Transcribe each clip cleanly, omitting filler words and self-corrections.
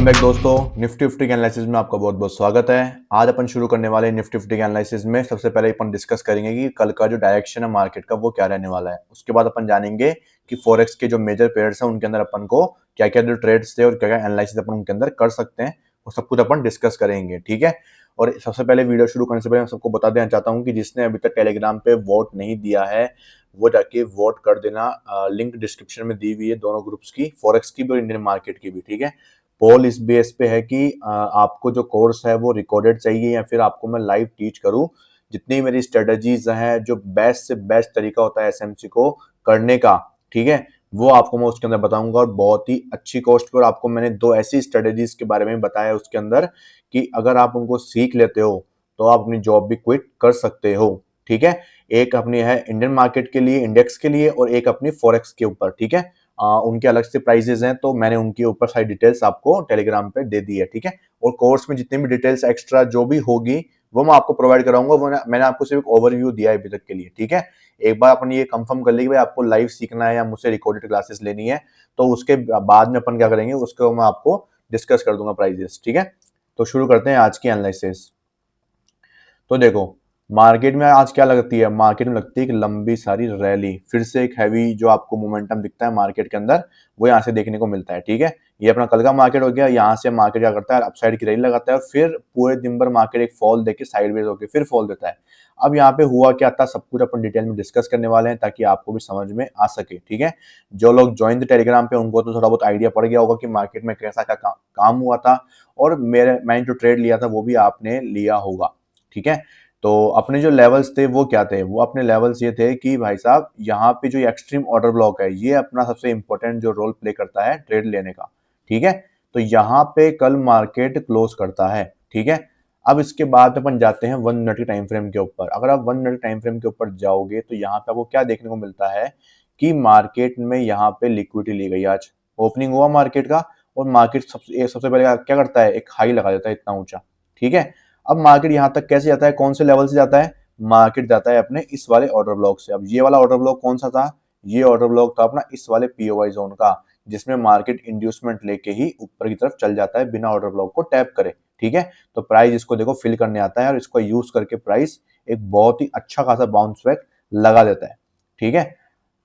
Back दोस्तों, Nifty fifty के analysis में आपका बहुत बहुत स्वागत है। आज अपन शुरू करने वाले निफ्टी फिफ्टी के एनालिसिस में सबसे पहले अपन डिस्कस करेंगे कि कल का जो डायरेक्शन है मार्केट का वो क्या रहने वाला है। उसके बाद अपन जानेंगे कि फॉरेक्स के जो मेजर पेयर्स हैं उनके अंदर अपन को क्या क्या जो ट्रेड्स थे और क्या क्या एनालिसिस अपन उनके अंदर कर सकते हैं, वो सब कुछ अपन डिस्कस करेंगे। ठीक है। और सबसे पहले वीडियो शुरू करने से पहले मैं सबको बता देना चाहता हूँ कि जिसने अभी तक टेलीग्राम पे वोट नहीं दिया है वो जाके वोट कर देना। लिंक डिस्क्रिप्शन में दी हुई है दोनों ग्रुप्स की, फॉरेक्स की भी और इंडियन मार्केट की भी। ठीक है। पोल इस बेस पे है कि आपको जो कोर्स है वो रिकॉर्डेड चाहिए या फिर आपको मैं लाइव टीच करूं। जितनी मेरी स्ट्रेटजीज हैं, जो बेस्ट से बेस्ट तरीका होता है एसएमसी को करने का, ठीक है, वो आपको मैं उसके अंदर बताऊंगा। और बहुत ही अच्छी कॉस्ट पर आपको मैंने दो ऐसी स्ट्रेटजीज के बारे में बताया उसके अंदर कि अगर आप उनको सीख लेते हो तो आप अपनी जॉब भी क्विट कर सकते हो। ठीक है। एक अपनी है इंडियन मार्केट के लिए, इंडेक्स के लिए, और एक अपनी फॉरेक्स के ऊपर। ठीक है। उनके अलग से प्राइजेस हैं, तो मैंने उनके ऊपर सारी डिटेल्स आपको टेलीग्राम पे दे दी है। ठीक है। और कोर्स में जितनी भी डिटेल्स एक्स्ट्रा जो भी होगी वो मैं आपको प्रोवाइड कराऊंगा। मैंने आपको सिर्फ एक ओवरव्यू दिया है अभी तक के लिए। ठीक है। एक बार अपन ये कंफर्म कर ली कि भाई आपको लाइव सीखना है या मुझसे रिकॉर्डेड क्लासेस लेनी है, तो उसके बाद में अपन क्या करेंगे उसको मैं आपको डिस्कस कर दूंगा प्राइजेस। ठीक है। तो शुरू करते हैं आज की एनालिसिस। तो देखो, मार्केट में आज क्या लगती है, मार्केट में लगती है एक लंबी सारी रैली, फिर से एक हैवी जो आपको मोमेंटम दिखता है मार्केट के अंदर वो यहाँ से देखने को मिलता है। ठीक है। ये अपना कल का मार्केट हो गया। यहाँ से मार्केट क्या करता है, अपसाइड की रैली लगाता है और फिर पूरे दिन भर मार्केट एक फॉल देके साइडवेज होकर फिर फॉल देता है। अब यहाँ पे हुआ क्या था सब कुछ अपन डिटेल में डिस्कस करने वाले हैं ताकि आपको भी समझ में आ सके। ठीक है। जो लोग ज्वाइन द टेलीग्राम पे उनको तो थोड़ा बहुत आइडिया पड़ गया होगा कि मार्केट में कैसा क्या काम हुआ था, और मैंने जो ट्रेड लिया था वो भी आपने लिया होगा। ठीक है। तो अपने जो लेवल्स थे वो क्या थे, वो अपने लेवल्स ये थे कि भाई साहब यहाँ पे जो एक्सट्रीम ऑर्डर ब्लॉक है ये अपना सबसे इंपॉर्टेंट जो रोल प्ले करता है ट्रेड लेने का। ठीक है। तो यहाँ पे कल मार्केट क्लोज करता है। ठीक है। अब इसके बाद अपन जाते हैं 1 मिनट के टाइम फ्रेम के ऊपर। अगर आप 1 मिनट टाइम फ्रेम के ऊपर जाओगे तो यहाँ पे आपको क्या देखने को मिलता है कि मार्केट में यहाँ पे लिक्विडिटी ली गई। आज ओपनिंग हुआ मार्केट का और मार्केट सबसे पहले क्या करता है, एक हाई लगा देता है इतना ऊंचा। ठीक है। अब मार्केट यहां तक कैसे जाता है, कौन से लेवल से जाता है, मार्केट जाता है अपने इस वाले ऑर्डर ब्लॉक से। अब ये वाला ऑर्डर ब्लॉक कौन सा था, ये ऑर्डर ब्लॉक था अपना इस वाले पीओवाई जोन का, जिसमें मार्केट इंड्यूसमेंट लेके ही ऊपर की तरफ चल जाता है बिना ऑर्डर ब्लॉक को टैप करे। ठीक है। तो प्राइस इसको देखो फिल करने आता है और इसको यूज करके प्राइस एक बहुत ही अच्छा खासा बाउंस बैक लगा देता है। ठीक है।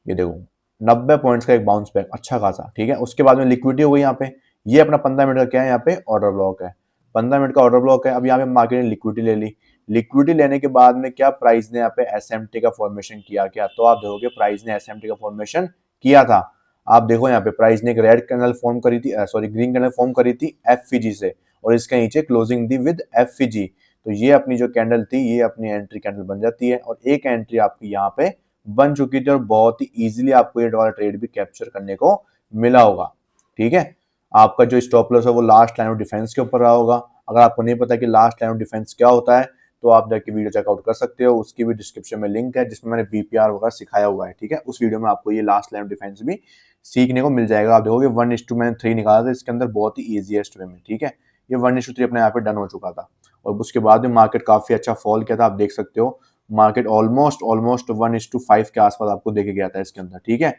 ये देखो 90 पॉइंट्स का एक बाउंस बैक अच्छा खासा। ठीक है। उसके बाद में लिक्विडिटी हो गई यहाँ पे। ये अपना 15 मिनट का क्या है, यहाँ पे ऑर्डर ब्लॉक है। 15 मिनट का ऑर्डर ब्लॉक है। अब यहाँ पे मार्केट ने लिक्विडिटी ले ली। लिक्विडिटी लेने के बाद में क्या प्राइस ने यहाँ पे एसएमटी का फॉर्मेशन किया क्या, तो आप देखोगे प्राइस ने एसएमटी का फॉर्मेशन किया था। आप देखो यहाँ पे प्राइस ने एक रेड कैंडल फॉर्म करी थी, सॉरी ग्रीन कैंडल फॉर्म करी थी एफईजी से, और इसके नीचे क्लोजिंग दी विद एफईजी। तो ये अपनी जो कैंडल थी ये अपनी एंट्री कैंडल बन जाती है, और एक एंट्री आपकी यहाँ पे बन चुकी थी और बहुत ही इजीली आपको ये वाला ट्रेड भी कैप्चर करने को मिला होगा। ठीक है। आपका जो स्टॉप लॉस है वो लास्ट लाइन ऑफ डिफेंस के ऊपर रहा होगा। अगर आपको नहीं पता कि लास्ट लाइन ऑफ डिफेंस क्या होता है तो आप जाके वीडियो चेकआउट कर सकते हो, उसकी भी डिस्क्रिप्शन में लिंक है जिसमें मैंने बीपीआर वगैरह सिखाया हुआ है। ठीक है। उस वीडियो में आपको ये लास्ट लाइन ऑफ डिफेंस भी सीखने को मिल जाएगा। आप देखोगे 1:3 मैंने 3 निकाला था इसके अंदर बहुत ही ईजीएस्ट वे में। ठीक है। ये 1:3 अपने यहाँ पे डन हो चुका था, और उसके बाद में मार्केट काफी अच्छा फॉल किया था। आप देख सकते हो मार्केट ऑलमोस्ट 1:5 के आसपास आपको देखे गया था इसके अंदर। ठीक है।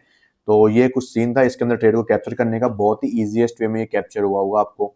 तो ये कुछ सीन था इसके अंदर ट्रेड को कैप्चर करने का, बहुत ही इजीएस्ट वे में ये कैप्चर हुआ होगा आपको।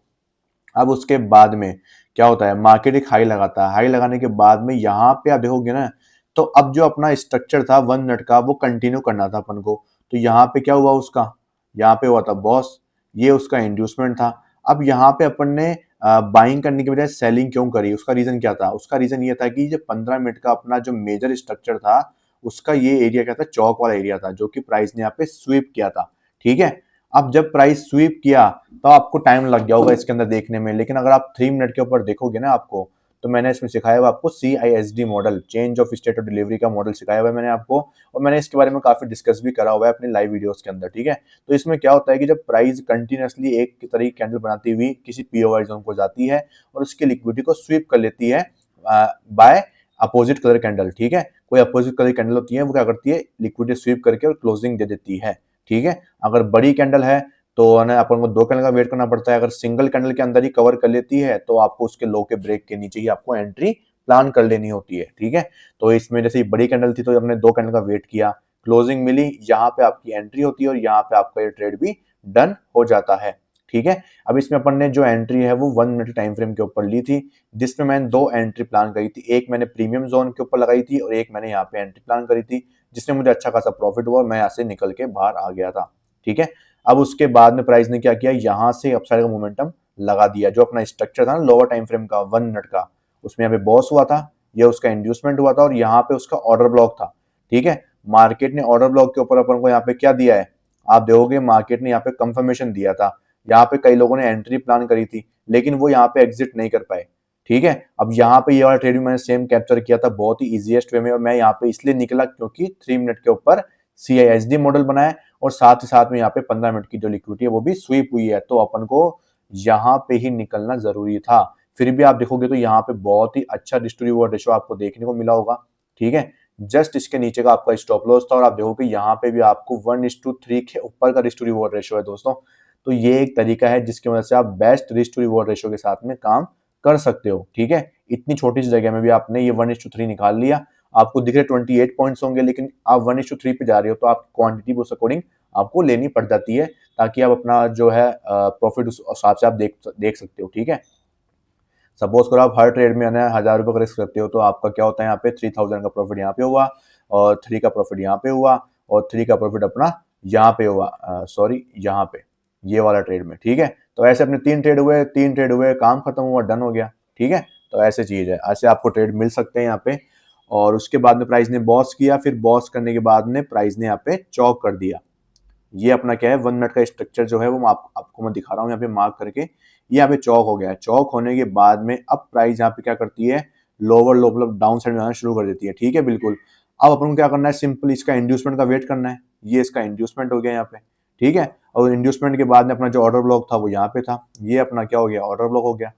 अब उसके बाद में क्या होता है, मार्केट एक हाई लगाता है। हाई लगाने के बाद में यहाँ पे आप देखोगे ना, तो अब जो अपना स्ट्रक्चर था 1 मिनट का वो कंटिन्यू करना था अपन को। तो यहाँ पे क्या हुआ उसका, यहाँ पे हुआ था बॉस, ये उसका इंड्यूसमेंट था। अब यहाँ पे अपन ने बाइंग करने की बजाय सेलिंग क्यों करी, उसका रीजन क्या था, उसका रीजन ये था कि जो 15 मिनट का अपना जो मेजर स्ट्रक्चर था उसका ये एरिया क्या था, चौक वाला एरिया था, जो कि प्राइस ने यहाँ पे स्वीप किया था। ठीक है। अब जब प्राइस स्वीप किया तो आपको टाइम लग गया होगा इसके अंदर देखने में, लेकिन अगर आप 3 मिनट के ऊपर देखोगे ना आपको, तो मैंने इसमें सिखाया हुआ आपको CISD model, change of state of delivery का मॉडल सिखाया हुआ है मैंने आपको, और मैंने इसके बारे में काफी डिस्कस भी करा हुआ है अपने लाइव वीडियोस के अंदर। ठीक है। तो इसमें क्या होता है कि जब प्राइस कंटिन्यूअसली एक की तरह कैंडल बनाती हुई किसी पीओवाई जोन को जाती है और उसकी लिक्विडिटी को स्वीप कर लेती है बाय अपोजिट कलर कैंडल। ठीक है। कोई अपोजिट कलर कैंडल होती है वो क्या करती है, लिक्विडिटी स्वीप करके और क्लोजिंग दे देती है। ठीक है। अगर बड़ी कैंडल है तो ना अपन को 2 कैंडल का वेट करना पड़ता है। अगर सिंगल कैंडल के अंदर ही कवर कर लेती है तो आपको उसके लो के ब्रेक के नीचे ही आपको एंट्री प्लान कर लेनी होती है। ठीक है। तो इसमें जैसे बड़ी कैंडल थी तो हमने 2 कैंडल का वेट किया, क्लोजिंग मिली, यहाँ पे आपकी एंट्री होती है और यहाँ पे आपका ये ट्रेड भी डन हो जाता है। ठीक है। अब इसमें अपन ने जो एंट्री है वो 1 मिनट टाइम फ्रेम के ऊपर ली थी, जिसमें मैंने 2 एंट्री प्लान करी थी। एक मैंने प्रीमियम जोन के ऊपर लगाई थी और एक मैंने यहाँ पे एंट्री प्लान करी थी, जिसमें मुझे अच्छा खासा प्रॉफिट हुआ और मैं यहाँ से निकल के बाहर आ गया था। ठीक है। अब उसके बाद में प्राइस ने क्या किया, यहाँ से अपसाइड का मोमेंटम लगा दिया। जो अपना स्ट्रक्चर था ना लोअर टाइम फ्रेम का 1 मिनट का, उसमें यहाँ पे बॉस हुआ था, ये उसका इंड्यूसमेंट हुआ था और यहाँ पे उसका ऑर्डर ब्लॉक था। ठीक है। मार्केट ने ऑर्डर ब्लॉक के ऊपर अपन को यहाँ पे क्या दिया है, आप देखोगे मार्केट ने यहाँ पे कंफर्मेशन दिया था। यहाँ पे कई लोगों ने एंट्री प्लान करी थी, लेकिन वो यहाँ पे एग्जिट नहीं कर पाए। ठीक है। अब यहाँ पे ये वाला ट्रेड भी मैंने सेम कैप्चर किया था बहुत ही इजीएस्ट वे में, और मैं यहाँ पे इसलिए निकला क्योंकि 3 मिनट के ऊपर CISD मॉडल बनाया और साथ ही साथ में यहाँ पे 15 मिनट की जो लिक्विडिटी है वो भी स्वीप हुई है, तो अपन को यहाँ पे ही निकलना जरूरी था। फिर भी आप देखोगे तो यहाँ पे बहुत ही अच्छा रिस्क टू रिवॉर्ड रेशियो आपको देखने को मिला होगा। ठीक है। जस्ट इसके नीचे का आपका स्टॉप लॉस था और आप देखोगे यहाँ पे भी आपको 1:3 के ऊपर का रिस्क टू रिवॉर्ड रेशियो है दोस्तों। तो ये एक तरीका है जिसकी वजह से आप best risk to reward ratio के साथ में काम कर सकते हो। ठीक है। इतनी छोटी सी जगह में भी आपने ये 1:3 निकाल लिया। आपको दिख रहे 28 पॉइंट्स होंगे, लेकिन आप 1:3 पे जा रहे हो तो आप क्वांटिटी उस अकॉर्डिंग आपको लेनी पड़ जाती है, ताकि आप अपना जो है प्रॉफिट उस हिसाब से आप देख सकते हो। ठीक है। सपोज करो आप हर ट्रेड में 1000 रुपये का रिस्क करते हो, तो आपका क्या होता है, यहाँ पे 3000 का प्रॉफिट यहाँ पे हुआ और 3 का प्रॉफिट यहाँ पे हुआ और 3 का प्रॉफिट अपना यहाँ पे हुआ, सॉरी यहाँ पे, ये वाला ट्रेड में। ठीक है। तो ऐसे अपने 3 ट्रेड हुए, काम खत्म हुआ, डन हो गया। ठीक है। तो ऐसे चीज है, ऐसे आपको ट्रेड मिल सकते हैं यहाँ पे। और उसके बाद में प्राइस ने बॉस किया, फिर बॉस करने के बाद में प्राइस ने यहाँ पे चौक कर दिया। ये अपना क्या है, 1 मिनट का स्ट्रक्चर जो है वो आपको मैं दिखा रहा हूँ यहाँ पे मार्क करके। ये यहाँ पे चौक हो गया है। चौक होने के बाद में अब प्राइस यहाँ पे क्या करती है, लोअर लो मतलब डाउन साइड में आना शुरू कर देती है। ठीक है, बिल्कुल। अब अपन को क्या करना है, सिंपल इसका इंड्यूसमेंट का वेट करना है। ये इसका इंड्यूसमेंट हो गया यहाँ पे। ठीक है। और इंड्यूसमेंट के बाद में अपना जो ऑर्डर ब्लॉक था वो यहाँ पे था, ये अपना क्या हो गया, ऑर्डर ब्लॉक हो गया।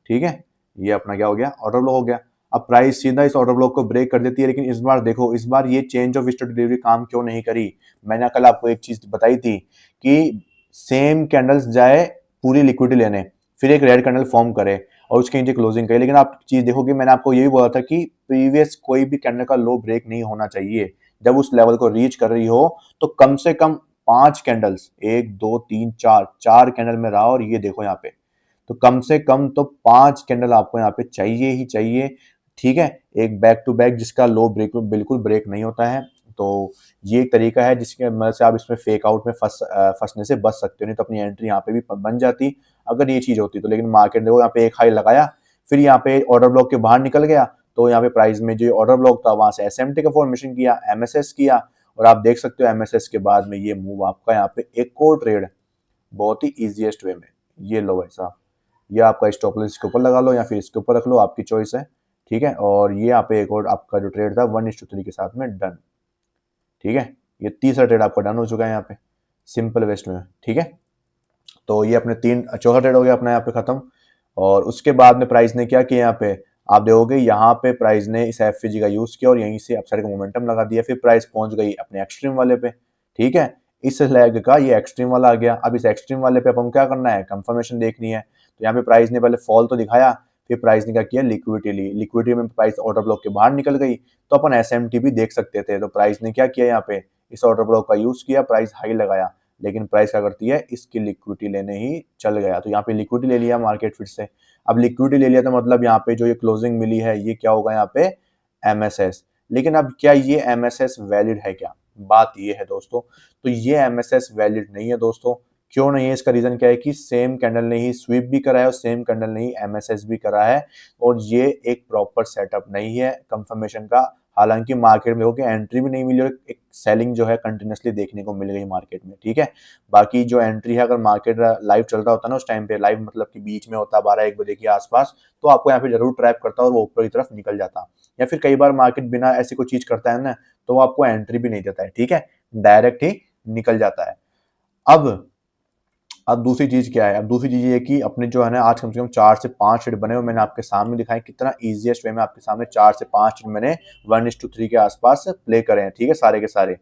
ठीक है। ये अपना क्या हो गया, ऑर्डर ब्लॉक हो गया। अब प्राइस सीधा इस ऑर्डर ब्लॉक को ब्रेक कर देती है, लेकिन इस बार देखो, इस बार ये चेंज ऑफ स्टेट डिलीवरी काम क्यों नहीं करी। मैंने कल आपको एक चीज बताई थी कि सेम कैंडल्स जाए पूरी लिक्विडिटी लेने, फिर एक रेड कैंडल फॉर्म करे और उसके नीचे क्लोजिंग करे। लेकिन आप चीज देखोगे, मैंने आपको यही बोला था कि प्रीवियस कोई भी कैंडल का लो ब्रेक नहीं होना चाहिए। जब उस लेवल को रीच कर रही हो तो कम से कम 5 कैंडल्स, 1 2 3 4 कैंडल में रहा, और ये देखो यहाँ पे, तो कम से कम तो 5 कैंडल आपको यहाँ पे चाहिए ही चाहिए। ठीक है। एक बैक टू बैक जिसका लो ब्रेक बिल्कुल ब्रेक नहीं होता है। तो ये एक तरीका है जिसके मदद से आप इसमें फेक आउट में फंसने से बच सकते हो, नहीं तो अपनी एंट्री यहाँ पे भी बन जाती अगर ये चीज होती तो। लेकिन मार्केट देखो, यहाँ पे एक हाई लगाया, फिर यहाँ पे ऑर्डर ब्लॉक के बाहर निकल गया, तो यहाँ पे प्राइस में जो ऑर्डर ब्लॉक था वहां से SMT का फॉर्मेशन किया, MSS किया, और आप देख सकते हो MSS के बाद में ये मूव आपका यहाँ पे एक और ट्रेड बहुत ही इजीएस्ट वे में, ये लो भाई साहब, ये आपका स्टॉप लॉस इसके ऊपर लगा लो या फिर इसके ऊपर रख लो, आपकी चॉइस है। ठीक है। और ये यहाँ पे एक और आपका जो ट्रेड था 1:3 के साथ में डन। ठीक है। ये तीसरा ट्रेड आपका डन हो चुका है यहाँ पे सिंपल वेस्ट में। ठीक है। तो ये अपने चौथा ट्रेड हो गया अपना यहाँ पे खत्म। और उसके बाद में प्राइस ने क्या किया, यहाँ पे आप देखोगे, यहाँ पे प्राइस ने इस FVG का यूज किया और यहीं से अपसाइड का मोमेंटम लगा दिया। फिर प्राइस पहुंच गई अपने एक्सट्रीम वाले पे। ठीक है। इस लेग का ये एक्सट्रीम वाला आ गया। अब इस एक्सट्रीम वाले पे अपन क्या करना है, कंफर्मेशन देखनी है। तो यहाँ पे प्राइस ने पहले फॉल तो दिखाया, फिर प्राइस ने क्या किया, लिक्विडिटी ली। लिक्विडिटी में प्राइस ऑर्डर ब्लॉक के बाहर निकल गई, तो अपन SMT भी देख सकते थे। तो प्राइस ने क्या किया, यहाँ पे इस ऑर्डर ब्लॉक का यूज किया, प्राइस हाई लगाया, लेकिन प्राइस क्या करती है, इसकी लिक्विडिटी लेने ही चल गया। तो यहाँ पे लिक्विडिटी ले लिया मार्केट फिर से। अब लिक्विडिटी ले लिया तो मतलब यहाँ पे जो ये क्लोजिंग मिली है ये क्या होगा, यहाँ पे MSS। लेकिन अब क्या ये MSS वैलिड है क्या, बात ये है दोस्तों। तो ये MSS वैलिड नहीं है दोस्तों। क्यों नहीं है, इसका रीजन क्या है कि सेम कैंडल ने ही स्वीप भी करा है और सेम कैंडल ने ही MSS भी करा है, और ये एक प्रॉपर सेटअप नहीं है कंफर्मेशन का। हालांकि मार्केट में होगी एंट्री भी नहीं मिली और एक सेलिंग जो है कंटिन्यूसली देखने को मिल गई मार्केट में। ठीक है। बाकी जो एंट्री है, अगर मार्केट लाइव चल रहा होता ना उस टाइम पे, लाइव मतलब कि बीच में होता 12-1 बजे के आसपास, तो आपको यहाँ पे जरूर ट्रैप करता और वो ऊपर की तरफ निकल जाता। या फिर कई बार मार्केट बिना ऐसी कोई चीज करता है ना, तो वो आपको एंट्री भी नहीं देता है। ठीक है। डायरेक्ट ही निकल जाता है। अब अब दूसरी चीज क्या है, अब दूसरी चीज ये कि अपने जो है ना, आज कम से कम 4 से 5 ट्रेड बने हुए, मैंने आपके सामने दिखाए कितना इजीएस्ट वे में आपके सामने 4 से 5 ट्रेड मैंने 1:3 के आसपास प्ले करे हैं। ठीक है, सारे के सारे।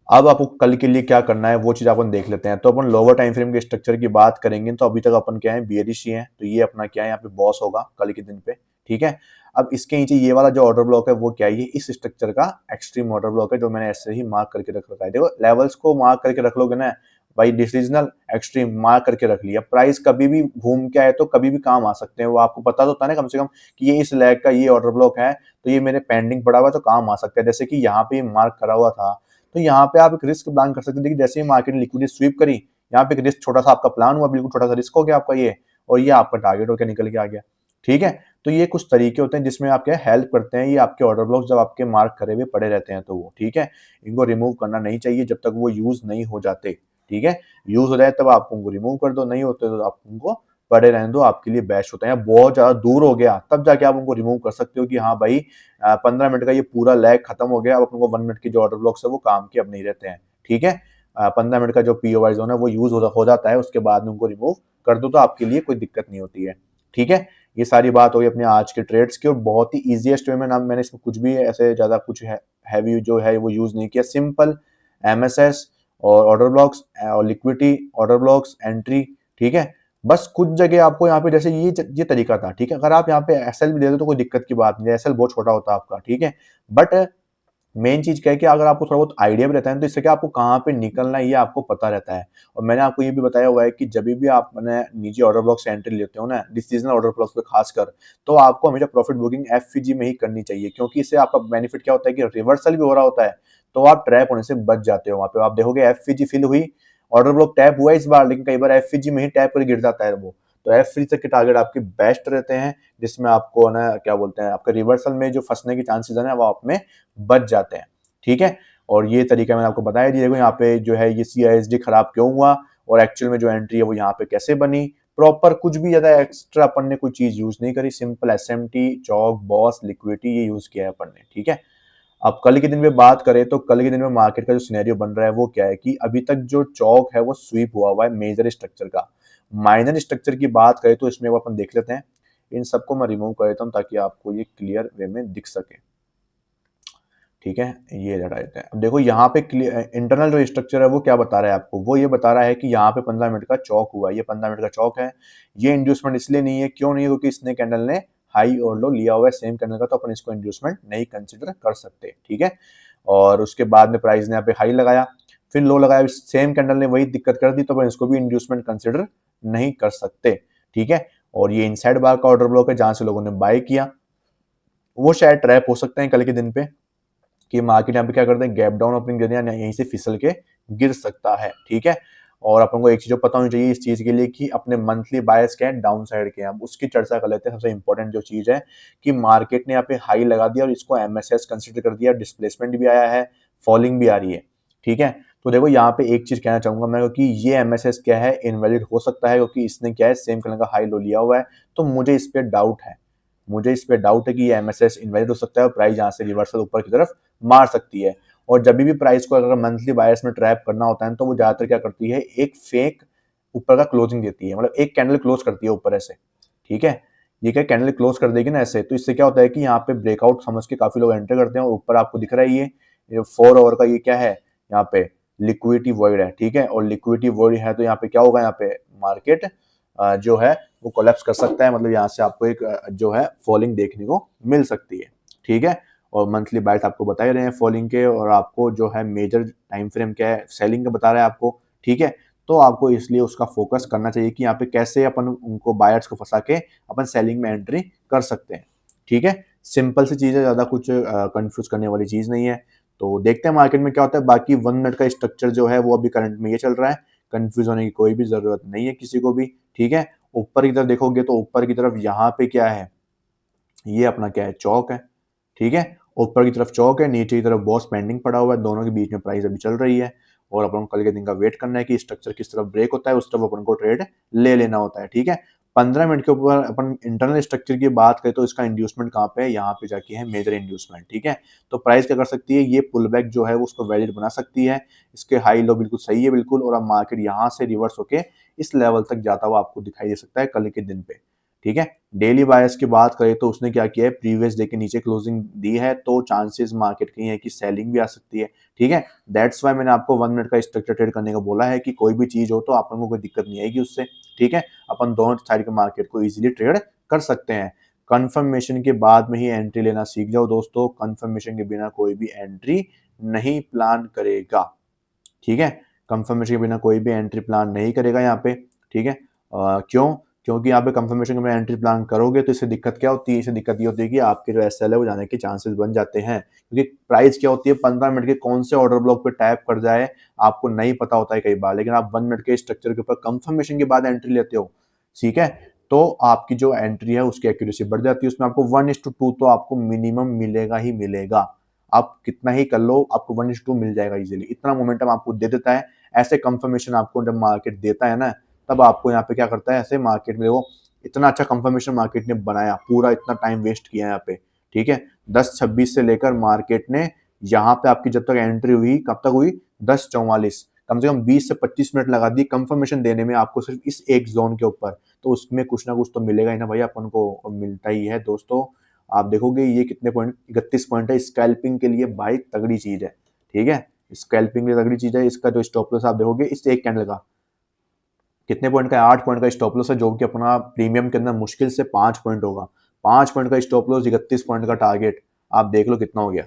अब आपको कल के लिए क्या करना है वो चीज अपन देख लेते हैं। तो अपन लोअर टाइम फ्रेम के स्ट्रक्चर की बात करेंगे, तो अभी तक अपन क्या है, बियरिश ही है। तो ये अपना क्या है, यहाँ पे बॉस होगा कल के दिन पे। ठीक है। अब इसके नीचे ये वाला जो ऑर्डर ब्लॉक है वो क्या है, ये इस स्ट्रक्चर का एक्सट्रीम ऑर्डर ब्लॉक है, जो मैंने ऐसे ही मार्क करके रख रखा है। देखो लेवल्स को मार्क करके रख लोगे ना, भाई डिसीजनल एक्सट्रीम मार्क करके रख लिया। प्राइस कभी भी घूम के आए तो कभी भी काम आ सकते हैं, वो आपको पता तो होता है ना कम से कम कि ये इस लैग का ये ऑर्डर ब्लॉक है, तो ये मेरे पेंडिंग पड़ा हुआ है तो काम आ सकता है। जैसे कि यहाँ पे मार्क करा हुआ था, तो यहाँ पे आप एक रिस्क प्लान कर सकते हैं। देखिए जैसे ही मार्केट ने लिक्विडिटी स्वीप करी, यहाँ पे एक रिस्क छोटा सा आपका प्लान हुआ, बिल्कुल छोटा सा रिस्क हो गया आपका ये, और ये आपका टारगेट होकर निकल के आ गया। ठीक है, तो ये कुछ तरीके होते हैं जिसमें आपके हेल्प करते हैं। ये आपके ऑर्डर ब्लॉक जब आपके मार्क करे हुए पड़े रहते हैं तो वो ठीक है, इनको रिमूव करना नहीं चाहिए जब तक वो यूज नहीं हो जाते। ठीक है, यूज हो जाए तब आप उनको रिमूव कर दो, नहीं होते तो आप उनको पड़े रहने दो, आपके लिए बेस्ट होता है। बहुत ज्यादा दूर हो गया तब जाके आप उनको रिमूव कर सकते हो कि हाँ भाई 15 मिनट का ये पूरा लैग खत्म हो गया, अब अपने को 1 मिनट के जो ऑर्डर ब्लॉक्स है वो काम के अब नहीं रहते हैं। ठीक है, 15 मिनट का जो पीओवाई जोन है वो यूज हो जाता है, उसके बाद में उनको रिमूव कर दो तो आपके लिए कोई दिक्कत नहीं होती है। ठीक है, ये सारी बात होगी अपने आज के ट्रेड्स की, और बहुत ही इजीएस्ट वे में ना, मैंने इसमें कुछ भी ऐसे ज्यादा कुछ है हैवी जो है वो यूज नहीं किया। सिंपल एमएसएस और ऑर्डर ब्लॉक्स और लिक्विडिटी, ऑर्डर ब्लॉक्स, एंट्री। ठीक है, बस कुछ जगह आपको यहाँ पे जैसे ये तरीका था। ठीक है, अगर आप यहाँ पे एसएल भी दे दो तो कोई दिक्कत की बात नहीं है, एसएल बहुत छोटा होता है आपका। ठीक है, बट मेन चीज क्या है कि अगर आपको थोड़ा बहुत आइडिया भी रहता है तो इससे क्या आपको कहाँ पे निकलना है ये आपको पता रहता है। और मैंने आपको ये भी बताया हुआ है कि जब भी आप मैंने निजी ऑर्डर ब्लॉक से एंट्री लेते हो ना, डिसीजनल ऑर्डर ब्लॉक पे खासकर, तो आपको हमेशा प्रॉफिट बुकिंग एफवीजी में ही करनी चाहिए, क्योंकि इससे आपका बेनिफिट क्या होता है कि रिवर्सल भी हो रहा होता है, तो आप ट्रैप होने से बच जाते हो। वहां पे आप देखोगे एफवीजी फिल हुई, ऑर्डर ब्लॉक टैप हुआ इस बार, लेकिन कई बार एफवीजी में ही टैप कर गिर जाता है वो। तो एफवीजी तक के टारगेट आपके बेस्ट रहते हैं, जिसमें आपको ना क्या बोलते हैं, आपके रिवर्सल में जो फंसने की चांसेस है ना वो आप में बच जाते हैं। ठीक है, और ये तरीका मैंने आपको बताया। देखो यहाँ पे जो है ये CISD खराब क्यों हुआ, और एक्चुअल में जो एंट्री है वो यहाँ पे कैसे बनी, प्रॉपर कुछ भी ज्यादा एक्स्ट्रा अपन ने कोई चीज यूज नहीं करी, सिंपल SMT, चौक, बॉस, लिक्विडिटी ये यूज किया है अपन ने। ठीक है, अब कल के दिन में बात करें तो कल के दिन में मार्केट का जो सिनेरियो बन रहा है वो क्या है कि अभी तक जो चौक है वो स्वीप हुआ है मेजर स्ट्रक्चर का। माइनर स्ट्रक्चर की बात करें तो इसमें वो अपन देख लेते हैं। इन सबको मैं रिमूव कर देता हूँ ताकि आपको ये क्लियर वे में दिख सके। ठीक है, ये हटा देते हैं। अब देखो यहाँ पे इंटरनल जो स्ट्रक्चर है वो क्या बता रहा है आपको, वो ये बता रहा है कि यहाँ पे 15 मिनट का चौक हुआ, ये 15 मिनट का चौक है। ये इंड्यूसमेंट इसलिए नहीं है, क्यों नहीं है, क्योंकि इसने कैंडल ने हाई और लो लिया हुआ है सेम कैंडल का, तो अपन इसको इंड्यूसमेंट नहीं कंसिडर कर सकते। ठीक है, और उसके बाद में प्राइस ने यहाँ पे हाई लगाया, फिर लो लगाया, सेम कैंडल ने वही दिक्कत कर दी, तो अपन इसको भी इंड्यूसमेंट कंसिडर नहीं कर सकते। ठीक है, और ये इनसाइड बार का ऑर्डर ब्लॉक है जहां से लोगों ने बाय किया, वो शायद ट्रैप हो सकते हैं कल के दिन पे, कि मार्केट यहाँ पे क्या करते हैं, गैप डाउन ओपनिंग कर दिया, यहीं से फिसल के गिर सकता है। ठीक है, और अपन को एक चीज पता होनी चाहिए इस चीज के लिए कि अपने मंथली बायस क्या है, डाउन साइड के हैं। अब उसकी चर्चा कर लेते हैं। सबसे इंपॉर्टेंट जो चीज है कि मार्केट ने यहाँ पे हाई लगा दिया और इसको एमएसएस कंसिडर कर दिया, डिस्प्लेसमेंट भी आया है, फॉलिंग भी आ रही है। ठीक है, तो देखो यहाँ पे एक चीज कहना चाहूंगा मैं, क्योंकि ये एमएसएस क्या है, इनवैलिड हो सकता है, क्योंकि इसने क्या है सेम कलर का हाई लो लिया हुआ है, तो मुझे इस पे डाउट है कि ये एमएसएस इनवैलिड हो सकता है और प्राइस यहाँ से रिवर्सल ऊपर की तरफ मार सकती है। और जब भी प्राइस को अगर मंथली बायर्स में ट्रैप करना होता है तो वो ज्यादातर क्या करती है, एक फेक ऊपर का क्लोजिंग देती है, मतलब एक कैंडल क्लोज करती है ऊपर ऐसे। ठीक है, ये क्या कैंडल क्लोज कर देगी ना ऐसे, तो इससे क्या होता है कि यहाँ पे ब्रेकआउट समझ के काफी लोग एंटर करते हैं, और ऊपर आपको दिख रहा है ये 4 आवर का ये क्या है, यहाँ पे लिक्विडिटी वॉइड है। ठीक है, और लिक्विडिटी वॉइड है तो यहाँ पे क्या होगा, यहाँ पे मार्केट जो है वो कोलैप्स कर सकता है, मतलब यहाँ से आपको एक जो है फॉलिंग देखने को मिल सकती है। ठीक है, और मंथली बाइट आपको बता ही रहे हैं फॉलिंग के, और आपको जो है मेजर टाइम फ्रेम क्या है, सेलिंग का बता रहा है आपको। ठीक है, तो आपको इसलिए उसका फोकस करना चाहिए कि यहाँ पे कैसे अपन उनको बायर्स को फंसा के अपन सेलिंग में एंट्री कर सकते हैं। ठीक है, सिंपल सी चीज है, ज्यादा कुछ कंफ्यूज करने वाली चीज नहीं है। तो देखते हैं मार्केट में क्या होता है। बाकी 1 मिनट का स्ट्रक्चर जो है वो अभी करंट में ये चल रहा है, कंफ्यूज होने की कोई भी जरूरत नहीं है किसी को भी। ठीक है, ऊपर की तरफ देखोगे तो ऊपर की तरफ यहाँ पे क्या है, ये अपना क्या है, चौक है। ठीक है, ऊपर की तरफ चौक है, नीचे की तरफ बॉस पेंडिंग पड़ा हुआ है, दोनों के बीच में प्राइस अभी चल रही है, और अपन को कल के दिन का वेट करना है कि स्ट्रक्चर किस तरफ ब्रेक होता है, उस तरफ अपन को ट्रेड ले लेना होता है। ठीक है, 15 मिनट के ऊपर अपन इंटरनल स्ट्रक्चर की बात करें तो इसका इंड्यूसमेंट कहाँ पे है, यहाँ पे जाके है मेजर इंड्यूसमेंट। ठीक है, तो प्राइस क्या कर सकती है, ये पुल बैक जो है वो उसको वैलिड बना सकती है, इसके हाई लो बिल्कुल सही है बिल्कुल, और अब मार्केट यहाँ से रिवर्स होके इस लेवल तक जाता हुआ आपको दिखाई दे सकता है कल के दिन पे। ठीक है, डेली बायर्स की बात करें तो उसने क्या किया है, प्रीवियस डे के नीचे क्लोजिंग दी है, तो चांसेस मार्केट की है कि सेलिंग भी आ सकती है। ठीक है, दैट्स वाई मैंने आपको 1 मिनट का स्ट्रक्चर ट्रेड करने का बोला है कि कोई भी चीज हो तो आप लोगों को कोई दिक्कत नहीं आएगी उससे। ठीक है, अपन दोनों साइड के मार्केट को इजीली ट्रेड कर सकते हैं। कंफर्मेशन के बाद में ही एंट्री लेना सीख जाओ दोस्तों, कंफर्मेशन के बिना कोई भी एंट्री नहीं प्लान करेगा। ठीक है, कंफर्मेशन के बिना कोई भी एंट्री प्लान नहीं करेगा यहाँ पे, ठीक है। क्यों? क्योंकि यहाँ पे कंफर्मेशन के बिना एंट्री प्लान करोगे तो इससे दिक्कत क्या होती है, इससे दिक्कत ये होती है कि आपके जो एसएल है वो जाने के चांसेस बन जाते हैं, क्योंकि प्राइस क्या होती है 15 मिनट के कौन से ऑर्डर ब्लॉक पे टैप कर जाए आपको नहीं पता होता है कई बार, लेकिन आप 1 मिनट के स्ट्रक्चर के ऊपर कंफर्मेशन के बाद एंट्री लेते हो, ठीक है, तो आपकी जो एंट्री है उसकी एक्यूरेसी बढ़ जाती है, उसमें आपको 1:2 तो आपको मिनिमम मिलेगा ही मिलेगा। आप कितना ही कर लो आपको 1:2 मिल जाएगा इजीली, इतना मोमेंटम आपको दे देता है। ऐसे कंफर्मेशन आपको जब मार्केट देता है ना, तब आपको यहाँ पे क्या करता है, ऐसे मार्केट में वो इतना अच्छा कंफर्मेशन मार्केट ने बनाया, पूरा इतना टाइम वेस्ट किया यहाँ पे, ठीक है। 10:26 से लेकर मार्केट ने यहाँ पे आपकी जब तक एंट्री हुई कब तक हुई, 10:44, कम से कम 20 से 25 मिनट लगा दी कंफर्मेशन देने में आपको सिर्फ इस एक जोन के ऊपर, तो उसमें कुछ ना कुछ तो मिलेगा ही ना भाई अपन को, और मिलता ही है दोस्तों। आप देखोगे ये कितने पॉइंट, 31 पॉइंट है, स्कैल्पिंग के लिए भाई तगड़ी चीज है, ठीक है, स्कैल्पिंग के लिए तगड़ी चीज है। इसका जो स्टॉप लॉस आप देखोगे इस एक कैंडल का कितने पॉइंट का है, 8 पॉइंट का स्टॉप लॉस है, जो कि अपना प्रीमियम के अंदर मुश्किल से 5 पॉइंट होगा। 5 पॉइंट का स्टॉप लॉस, 31 पॉइंट का टारगेट, आप देख लो कितना हो गया,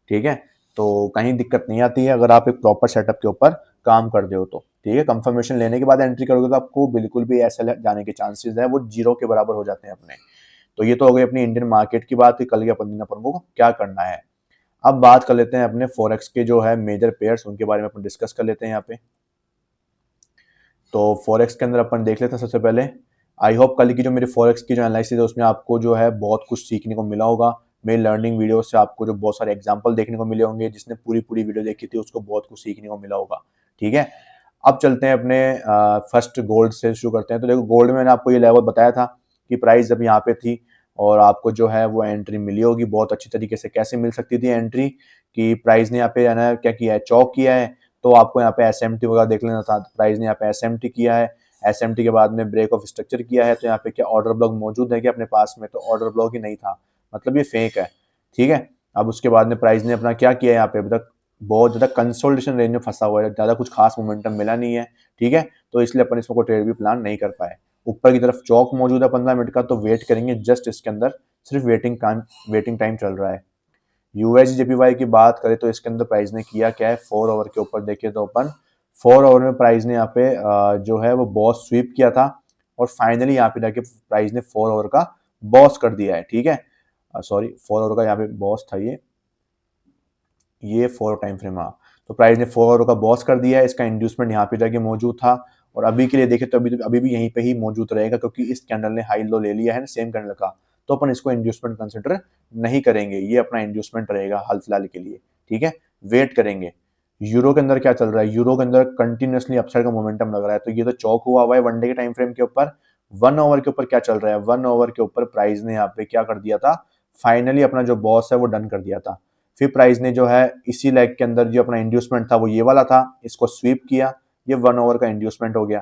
ठीक है। तो कहीं दिक्कत नहीं आती है अगर आप एक प्रॉपर सेटअप के ऊपर काम कर रहे हो तो, ठीक है। कंफर्मेशन लेने के बाद एंट्री करोगे तो आपको बिल्कुल भी ऐसा जाने के चांसेस है वो जीरो के बराबर हो जाते हैं अपने। तो ये तो हो गई अपनी इंडियन मार्केट की बात, कल के अपन दिन अपन को क्या करना है। अब बात कर लेते हैं अपने फॉरेक्स के जो है मेजर पेयर्स, उनके बारे में अपन डिस्कस कर लेते हैं यहाँ पे। तो फॉरेक्स के अंदर अपन देख लेते हैं सबसे पहले। आई होप कल की जो मेरी फॉरेक्स की जो एनालिसिस है उसमें आपको जो है बहुत कुछ सीखने को मिला होगा। मेरी लर्निंग वीडियो से आपको जो बहुत सारे एग्जांपल देखने को मिले होंगे, जिसने पूरी पूरी वीडियो देखी थी उसको बहुत कुछ सीखने को मिला होगा, ठीक है। अब चलते हैं अपने फर्स्ट गोल्ड से शुरू करते हैं। तो देखो गोल्ड में मैंने आपको ये लेवल बताया था कि प्राइस जब यहाँ पे थी और आपको जो है वो एंट्री मिली होगी बहुत अच्छी तरीके से। कैसे मिल सकती थी एंट्री, कि प्राइस ने यहाँ पे है ना क्या किया है, चौक किया है, तो आपको यहाँ पे एसएमटी वगैरह देख लेना था। प्राइस ने यहाँ पे एसएमटी किया है, एसएमटी के बाद में ब्रेक ऑफ स्ट्रक्चर किया है, तो यहाँ पे क्या ऑर्डर ब्लॉक मौजूद है क्या अपने पास में, तो ऑर्डर ब्लॉक ही नहीं था, मतलब ये फेक है, ठीक है। अब उसके बाद में प्राइस ने अपना क्या किया है, यहाँ पे अभी तक बहुत ज्यादा कंसोलिडेशन रेंज में फंसा हुआ है, ज्यादा कुछ खास मोमेंटम मिला नहीं है, ठीक है। तो इसलिए अपन इसको ट्रेड भी प्लान नहीं कर पाए। ऊपर की तरफ चौक मौजूद है 15 मिनट का, तो वेट करेंगे जस्ट इसके अंदर, सिर्फ वेटिंग टाइम चल रहा है। यूएसजेपीवाई की बात करें तो इसके अंदर प्राइस ने किया क्या है, 4 ओवर के ऊपर देखे तो अपन 4 ओवर में प्राइस ने यहाँ पे जो है वो बॉस स्वीप किया था, और फाइनली यहाँ पे जाके प्राइस ने 4 ओवर का बॉस कर दिया है, ठीक है। सॉरी 4 ओवर का यहाँ पे बॉस था ये 4 टाइम फ्रेम, हाँ। तो प्राइस ने 4 ओवर का बॉस कर दिया है, इसका इंड्यूसमेंट यहाँ पे जाके मौजूद था, और अभी के लिए देखें तो अभी भी यहीं पे ही मौजूद रहेगा, क्योंकि इस कैंडल ने हाई लो ले लिया है ना सेम कैंडल का, तो अपन इसको इंड्यूसमेंट कंसिडर नहीं करेंगे, ये अपना इंड्यूसमेंट रहेगा हाल फिलहाल के लिए, ठीक है। वेट करेंगे। यूरो के अंदर क्या चल रहा है, यूरो के अंदर कंटिन्यूसली अपसाइड का मोमेंटम लग रहा है, तो ये तो चौक हुआ है वनडे के टाइम फ्रेम के ऊपर। 1 ओवर के ऊपर क्या चल रहा है, 1 ओवर के ऊपर प्राइस ने यहाँ पे क्या कर दिया था, फाइनली अपना जो बॉस है वो डन कर दिया था। फिर प्राइस ने जो है इसी लेग के अंदर जो अपना इंड्यूसमेंट था वो ये वाला था, इसको स्वीप किया, ये 1 ओवर का इंड्यूसमेंट हो गया,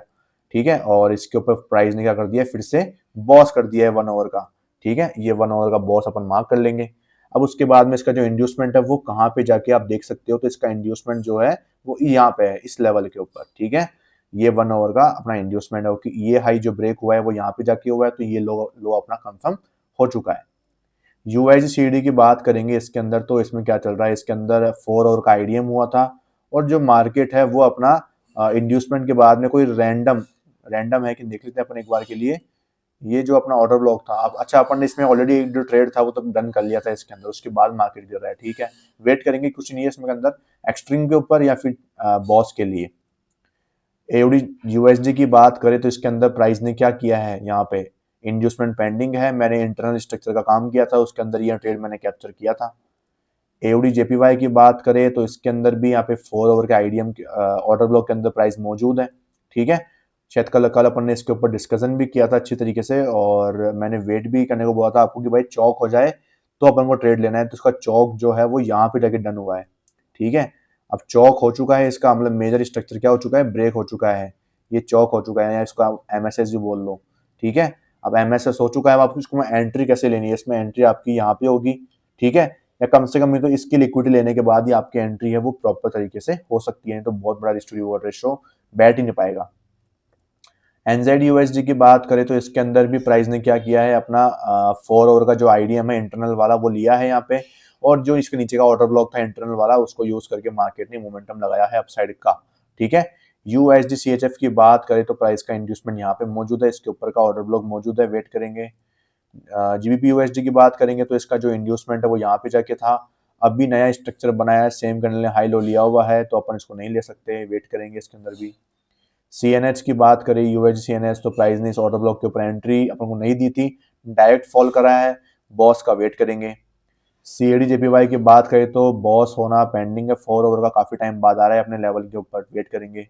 ठीक है। और इसके ऊपर प्राइस ने क्या कर दिया, फिर से बॉस कर दिया है 1 ओवर का, ठीक है। ये 1 ओवर का बॉस अपन मार्क कर लेंगे। अब उसके बाद में इसका जो इंड्यूसमेंट है वो कहाँ पे जाके आप देख सकते हो, तो इसका इंड्यूसमेंट जो है वो यहाँ पे है, इस लेवल के ऊपर, ठीक है। ये 1 ओवर का अपना इंड्यूसमेंट है, कि ये हाई जो ब्रेक हुआ है वो यहाँ पे जाके हुआ है, तो ये लो लो अपना कंफर्म हो चुका है। यूएससीडी की बात करेंगे इसके अंदर, तो इसमें क्या चल रहा है, इसके अंदर 4 ओवर का आईडीएम हुआ था, और जो मार्केट है वो अपना इंड्यूसमेंट के बाद में कोई रैंडम रैंडम है कि देख लेते हैं अपन एक बार के लिए। ये जो अपना ऑर्डर ब्लॉक था, अब अच्छा अपन ने इसमें ऑलरेडी जो ट्रेड था वो तो डन कर लिया था इसके अंदर, उसके बाद मार्केट गिर रहा है, ठीक है। वेट करेंगे, कुछ नहीं है इसमें अंदर एक्सट्रीम के ऊपर या फिर बॉस के लिए। एवडी यूएसडी की बात करें तो इसके अंदर प्राइस ने क्या किया है, यहाँ पे इंड्यूसमेंट पेंडिंग है, मैंने इंटरनल स्ट्रक्चर का काम किया था, उसके अंदर यह ट्रेड मैंने कैप्चर किया था। एवडी जेपीवाई की बात करें तो इसके अंदर भी यहाँ पे 4 ओवर के आईडीएम ऑर्डर ब्लॉक के अंदर प्राइस मौजूद है, ठीक है। शायद कल कल अपन ने इसके ऊपर डिस्कशन भी किया था अच्छी तरीके से, और मैंने वेट भी करने को बोला था आपको कि भाई चौक हो जाए तो अपन को ट्रेड लेना है, तो उसका चौक जो है वो यहाँ पे जाके डन हुआ है, ठीक है। अब चौक हो चुका है, इसका मतलब मेजर स्ट्रक्चर क्या हो चुका है, ब्रेक हो चुका है, ये चौक हो चुका है, या इसको आप एमएसएस भी बोल लो, ठीक है। अब एमएसएस हो चुका है, अब आपको इसको एंट्री कैसे लेनी है, इसमें एंट्री आपकी यहाँ पे होगी, ठीक है, या कम से कम ये तो इसकी लिक्विडिटी लेने के बाद ही आपकी एंट्री है वो प्रॉपर तरीके से हो सकती है, तो बहुत बड़ा रिस्क टू रिवॉर्ड रेशियो बैठ ही नहीं पाएगा। एनजेड की बात करें तो इसके अंदर भी प्राइस ने क्या किया है, अपना 4 ओवर का जो आईडीएम है इंटरनल वाला वो लिया है यहाँ पे, और जो इसके नीचे का ऑर्डर ब्लॉक था इंटरनल वाला उसको यूज करके मार्केट ने मोमेंटम लगाया है अपसाइड का, ठीक है। USD CHF की बात करें तो प्राइस का इंड्यूसमेंट यहाँ पे मौजूद है, इसके ऊपर का ऑर्डर ब्लॉक मौजूद है, वेट करेंगे। GBP USD की बात करेंगे तो इसका जो इंड्यूसमेंट है वो यहाँ पे जाके था, अभी नया स्ट्रक्चर बनाया है, सेम करने हाई लो लिया हुआ है, तो अपन इसको नहीं ले सकते, वेट करेंगे इसके अंदर भी। CNH की बात करें, USD CNH, तो प्राइस ने इस ऑर्डर ब्लॉक के ऊपर एंट्री अपन को नहीं दी थी, डायरेक्ट फॉल करा है, बॉस का वेट करेंगे। CAD JPY की बात करें तो बॉस होना पेंडिंग है, 4 ओवर का काफी टाइम बाद आ रहा है अपने लेवल के ऊपर, वेट करेंगे।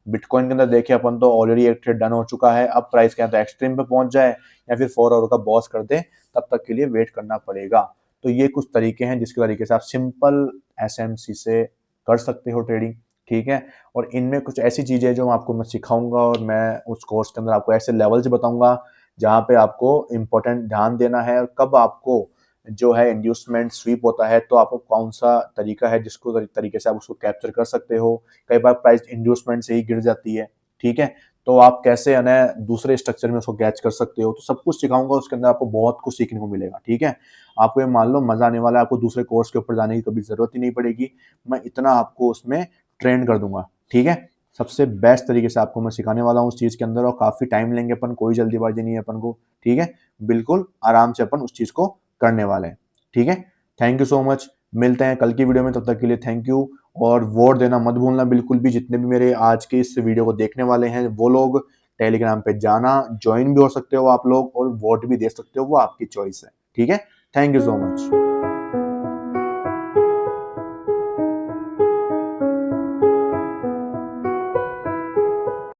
बिटकॉइन के अंदर देखें अपन तो ऑलरेडी एक ट्रेड डन हो चुका है, अब प्राइस क्या तो एक्सट्रीम पे पहुंच जाए या फिर 4 आवर का बॉस कर दे, तब तक के लिए वेट करना पड़ेगा। तो ये कुछ तरीके हैं जिसके तरीके से आप सिंपल SMC से कर सकते हो ट्रेडिंग, ठीक है। और इनमें कुछ ऐसी चीजें जो आपको मैं सिखाऊंगा और मैं उस कोर्स के अंदर आपको ऐसे लेवल्स बताऊंगा जहाँ पे आपको इंपॉर्टेंट ध्यान देना है, और कब आपको जो है इंड्यूसमेंट स्वीप होता है तो आपको कौन सा तरीका है जिसको तरीके से आप उसको कैप्चर कर सकते हो। कई बार प्राइस इंड्यूसमेंट से ही गिर जाती है, ठीक है, तो आप कैसे दूसरे स्ट्रक्चर में उसको कैच कर सकते हो, तो सब कुछ सिखाऊंगा, उसके अंदर आपको बहुत कुछ सीखने को मिलेगा, ठीक है। आपको ये मान लो मजा आने वाला है, आपको दूसरे कोर्स के ऊपर जाने की कभी जरूरत ही नहीं पड़ेगी, मैं इतना आपको उसमें ट्रेन कर दूंगा, ठीक है। सबसे बेस्ट तरीके से आपको मैं सिखाने वाला हूँ उस चीज के अंदर, और काफी टाइम लेंगे अपन, कोई जल्दीबाजी नहीं है अपन को, ठीक है। बिल्कुल आराम से अपन उस चीज को करने वाले हैं, ठीक है। थैंक यू सो मच, मिलते हैं कल की वीडियो में, तब तक के लिए थैंक यू। और वोट देना मत भूलना बिल्कुल भी, जितने भी मेरे आज के इस वीडियो को देखने वाले हैं वो लोग टेलीग्राम पे जाना, ज्वाइन भी हो सकते हो आप लोग और वोट भी दे सकते हो, वो आपकी चॉइस है, ठीक है। Thank you so much.